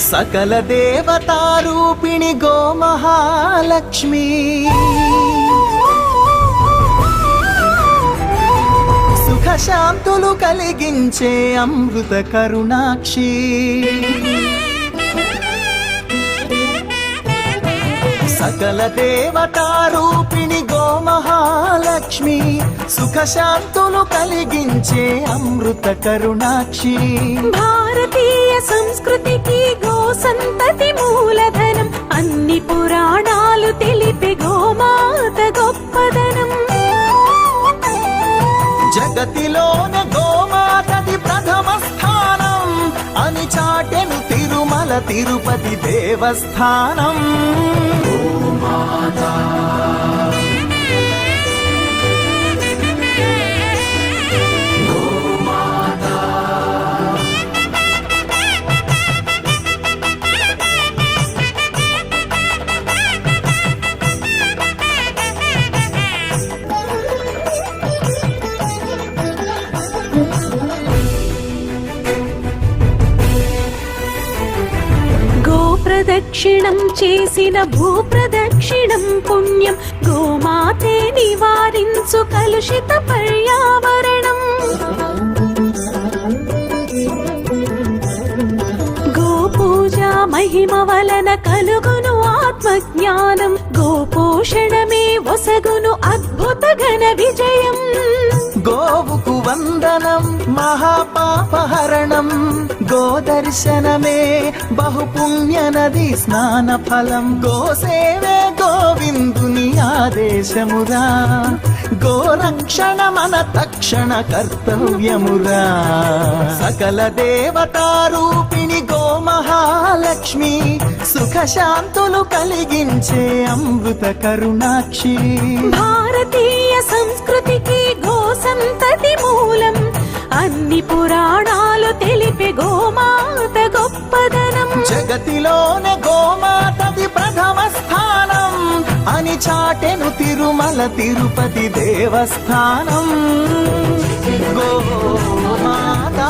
సకల దేవతారూపిణి గోమహాలక్ష్మి సుఖశాంతులు కలిగించే అమృత కరుణాక్షి సకల దేవతారూపిణి గోమహాలక్ష్మి సుఖశాంతులు కలిగించే అమృత కరుణాక్షి భారతీయ సంస్కృతికి గో సంతతి మూలధనం అన్ని పురాణాలు తెలిపే గోమాత గొప్పదనం జగతిలోన గోమాతది ప్రథమ స్థానం అని చాటెను తిరుమల తిరుపతి దేవస్థానం గోమాతా ప్రదక్షిణం చేసిన భూప్రదక్షిణం పుణ్యం గోమాతే నివారించు కలుషిత పర్యావరణం గోపూజ మహిమ వలన కలుగును ఆత్మజ్ఞానం గోపోషణమే వసగును అద్భుత ఘన విజయం గోవుకు వందనం మహాపాపహరణం గోదర్శనమే బహుపుణ్య నది స్నాన ఫలం గోసేవే గోవిందుని ఆదేశమురా గోరక్షణ మన తక్షణ కర్తవ్యమురా సకల దేవతారూపిణి గోమహాలక్ష్మి సుఖశాంతులు కలిగించే అమృత కరుణాక్షి భారతీయ సంస్కృతికి గో సంతతి మూలం అన్ని పురాణాలు తెలిపే గోమాత గొప్పదనం జగతిలోనే గోమాతది ప్రథమ స్థానం అని చాటెను తిరుమల తిరుపతి దేవస్థానం గోమాతా